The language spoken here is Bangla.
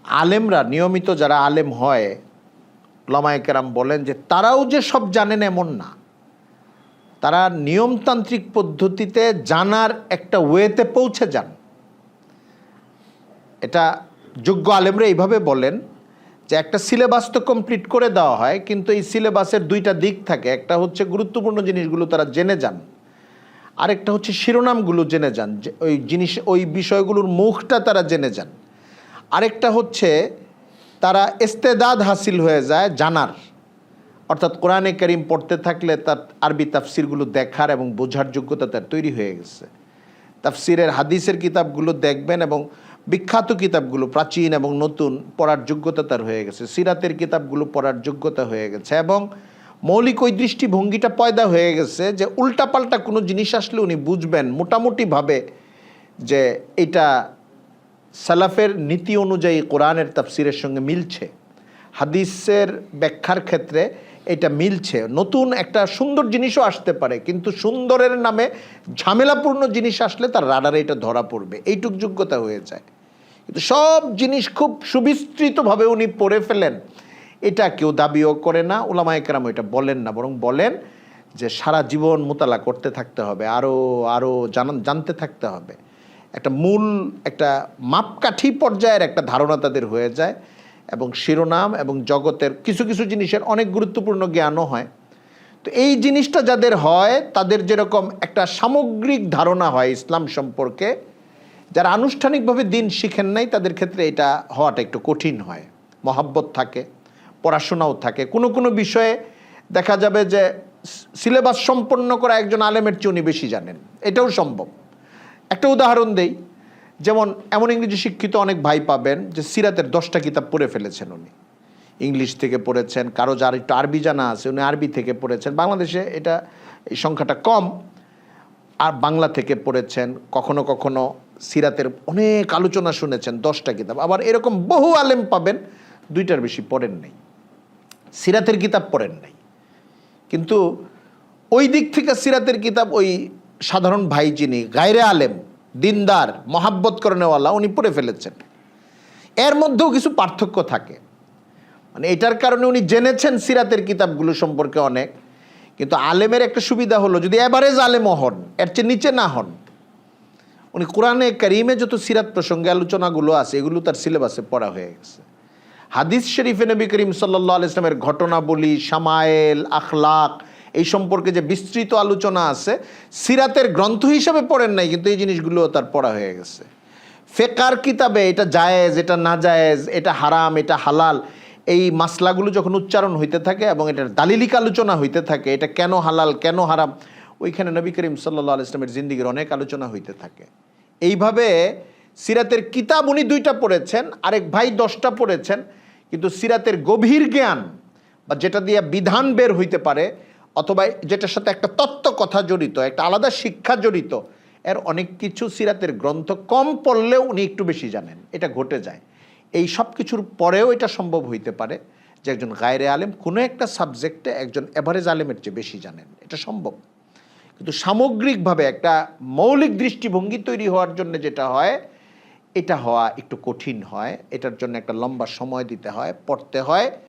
আলেমরা নিয়মিত যারা আলেম হয়, উলামায়ে কেরাম বলেন যে তারাও যে সব জানেন এমন না। তারা নিয়মতান্ত্রিক পদ্ধতিতে জানার একটা ওয়েতে পৌঁছে যান। এটা যোগ্য আলেমরা এইভাবে বলেন যে একটা সিলেবাস তো কমপ্লিট করে দেওয়া হয়, কিন্তু এই সিলেবাসের দুইটা দিক থাকে। একটা হচ্ছে গুরুত্বপূর্ণ জিনিসগুলো তারা জেনে যান, আরেকটা হচ্ছে শিরোনামগুলো জেনে যান, যে ওই বিষয়গুলোর মুখটা তারা জেনে যান। আরেকটা হচ্ছে তারা ইস্তেদাদ হাসিল হয়ে যায় জানার, অর্থাৎ কোরআনে কারীম পড়তে থাকলে তার আরবি তাফসিরগুলো দেখার এবং বোঝার যোগ্যতা তার তৈরি হয়ে গেছে। তাফসিরের হাদিসের কিতাবগুলো দেখবেন এবং বিখ্যাত কিতাবগুলো প্রাচীন এবং নতুন পড়ার যোগ্যতা তার হয়ে গেছে। সিরাতের কিতাবগুলো পড়ার যোগ্যতা হয়ে গেছে এবং মৌলিক ওই দৃষ্টিভঙ্গিটা পয়দা হয়ে গেছে যে উল্টাপাল্টা কোনো জিনিস আসলে উনি বুঝবেন মোটামুটিভাবে যে এটা সালাফের নীতি অনুযায়ী কোরআনের তাফসিরের সঙ্গে মিলছে, হাদিসের ব্যাখ্যার ক্ষেত্রে এটা মিলছে। নতুন একটা সুন্দর জিনিসও আসতে পারে, কিন্তু সুন্দরের নামে ঝামেলাপূর্ণ জিনিস আসলে তার রাডারে এটা ধরা পড়বে, এইটুক যোগ্যতা হয়ে যায়। কিন্তু সব জিনিস খুব সুবিস্তৃতভাবে উনি পড়ে ফেলেন, এটা কেউ দাবিও করে না। উলামায়ে কেরাম এটা বলেন না, বরং বলেন যে সারা জীবন মোতালা করতে থাকতে হবে, আরও জানতে থাকতে হবে। একটা মূল একটা মাপকাঠি পর্যায়ের একটা ধারণা তাদের হয়ে যায় এবং শিরোনাম এবং জগতের কিছু কিছু জিনিসের অনেক গুরুত্বপূর্ণ জ্ঞানও হয়। তো এই জিনিসটা যাদের হয়, তাদের যেরকম একটা সামগ্রিক ধারণা হয় ইসলাম সম্পর্কে, যারা আনুষ্ঠানিকভাবে দিন শিখেন নাই তাদের ক্ষেত্রে এটা হওয়াটা একটু কঠিন হয়। মহাব্বত থাকে, পড়াশোনাও থাকে, কোনো কোনো বিষয়ে দেখা যাবে যে সিলেবাস সম্পন্ন করা একজন আলেমের চেয়ে উনি বেশি জানেন, এটাও সম্ভব। একটা উদাহরণ দেই, যেমন এমন ইংরেজি শিক্ষিত অনেক ভাই পাবেন যে সিরাতের 10টা কিতাব পড়ে ফেলেছেন উনি, ইংলিশ থেকে পড়েছেন, কারো যার একটু আরবি জানা আছে উনি আরবি থেকে পড়েছেন। বাংলাদেশে এটা এই সংখ্যাটা কম, আর বাংলা থেকে পড়েছেন। কখনো কখনো সিরাতের অনেক আলোচনা শুনেছেন, 10টা কিতাব। আবার এরকম বহু আলেম পাবেন 2টার বেশি পড়েন নাই, সিরাতের কিতাব পড়েন নাই, কিন্তু ওই দিক থেকে সিরাতের কিতাব ওই সাধারণ ভাই যিনি গায়রে আলেম, দিনদার, মহাব্বত করেনেওয়ালা, উনি পড়ে ফেলেছেন। এর মধ্যেও কিছু পার্থক্য থাকে, মানে এটার কারণে উনি জেনেছেন সিরাতের কিতাবগুলো সম্পর্কে অনেক। কিন্তু আলেমের একটা সুবিধা হলো, যদি এভারেজ আলেমও হন, এর চেয়ে নিচে না হন, উনি কোরআনে কারীমে যত সিরাত প্রসঙ্গে আলোচনাগুলো আছে এগুলো তার সিলেবাসে পড়া হয়ে গেছে। হাদিস শরীফে নবী করিম সাল্লাল্লাহু আলাইহি ওয়াসাল্লামের ঘটনাবলী, শামায়েল, আখলাক এই সম্পর্কে যে বিস্তৃত আলোচনা আছে, সিরাতের গ্রন্থ হিসাবে পড়েন নাই, কিন্তু এই জিনিসগুলো তার পড়া হয়ে গেছে। ফিকহের কিতাবে এটা জায়েজ, এটা নাজায়েজ, এটা হারাম, এটা হালাল, এই মাসলাগুলো যখন উচ্চারণ হইতে থাকে এবং এটার দালিলিক আলোচনা হইতে থাকে, এটা কেন হালাল কেন হারাম, ওইখানে নবী করিম সাল্লাল্লাহু আলাইহি ওয়াসাল্লামের জিন্দেগির অনেক আলোচনা হইতে থাকে। এইভাবে সিরাতের কিতাব উনি 2টা পড়েছেন, আরেক ভাই 10টা পড়েছেন, কিন্তু সিরাতের গভীর জ্ঞান বা যেটা দিয়ে বিধান বের হইতে পারে, অথবা যেটার সাথে একটা তত্ত্ব কথা জড়িত, একটা আলাদা শিক্ষা জড়িত, এর অনেক কিছু সিরাতের গ্রন্থ কম পড়লেও উনি একটু বেশি জানেন। এটা ঘটে যায়। এই সব কিছুর পরেও এটা সম্ভব হইতে পারে যে একজন গায়রে আলেম কোনো একটা সাবজেক্টে একজন এভারেজ আলেমের চেয়ে বেশি জানেন, এটা সম্ভব। কিন্তু সামগ্রিকভাবে একটা মৌলিক দৃষ্টিভঙ্গি তৈরি হওয়ার জন্য যেটা হয়, এটা হওয়া একটু কঠিন হয়। এটার জন্য একটা লম্বা সময় দিতে হয়, পড়তে হয়।